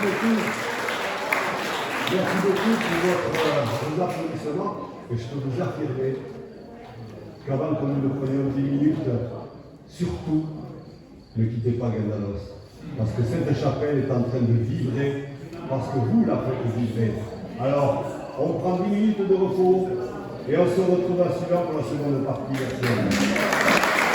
beaucoup. Merci beaucoup pour vos applaudissements. Et je peux vous affirmer qu'avant que nous ne prenions 10 minutes, surtout, ne quittez pas Guindanos. Parce que cette chapelle est en train de vibrer, parce que vous la faites vibrer. Alors, on prend 10 minutes de repos et on se retrouve à suivant pour la seconde partie. Merci.